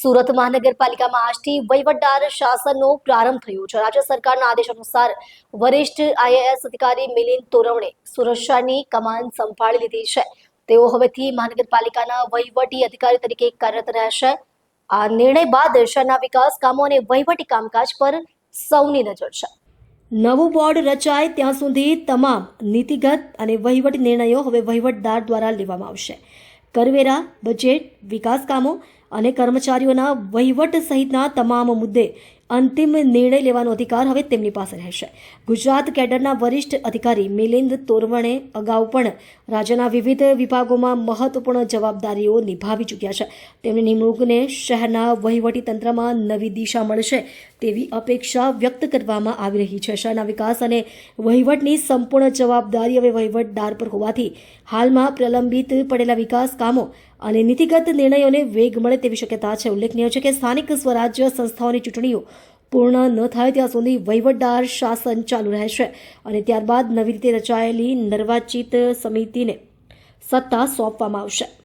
સુરત મહાનગરપાલિકામાં આજથી વહીવટદાર શાસનનો પ્રારંભ થયો છે। રાજ્ય સરકારના આદેશ અનુસાર વરિષ્ઠ આઈએએસ અધિકારી મિલિંદ તોરવણે સુરક્ષાની કમાન સંભાળી લીધી છે। તેઓ હવેથી મહાનગરપાલિકાના વહીવટી અધિકારી તરીકે કાર્યરત રહેશે। આ નિર્ણય બાદ શહેરના વિકાસ કામો અને વહીવટી કામકાજ પર સૌની નજર છે। નવું બોર્ડ રચાય ત્યાં સુધી તમામ નીતિગત અને વહીવટી નિર્ણયો હવે વહીવટદાર દ્વારા લેવામાં આવશે। કરવેરા, બજેટ, વિકાસ કામો અને કર્મચારીઓના વહીવટ સહિતના તમામ મુદ્દે અંતિમ નિર્ણય લેવાનો અધિકાર હવે તેમની પાસે રહેશે। ગુજરાત કેડરના વરિષ્ઠ અધિકારી મિલિંદ તોરવણે અગાઉ પણ રાજ્યના વિવિધ વિભાગોમાં મહત્વપૂર્ણ જવાબદારીઓ નિભાવી ચૂક્યા છે। તેમની નિમણૂકને શહેરના વહીવટી તંત્રમાં નવી દિશા મળશે તેવી અપેક્ષા વ્યક્ત કરવામાં આવી રહી છે। શહેરના વિકાસ અને વહીવટની સંપૂર્ણ જવાબદારી હવે વહીવટદાર પર હોવાથી હાલમાં પ્રલંબિત પડેલા વિકાસ કામો અને નીતિગત નિર્ણયોને વેગ મળે તેવી શક્યતા છે। ઉલ્લેખનીય છે કે સ્થાનિક સ્વરાજ્ય સંસ્થાઓની ચૂંટણીઓ પૂર્ણ ન થાય ત્યાં સુધી વહીવટદાર શાસન ચાલુ રહેશે અને ત્યારબાદ નવી રીતે રચાયેલી નિર્વાચિત સમિતિને સત્તા સોંપવામાં આવશે।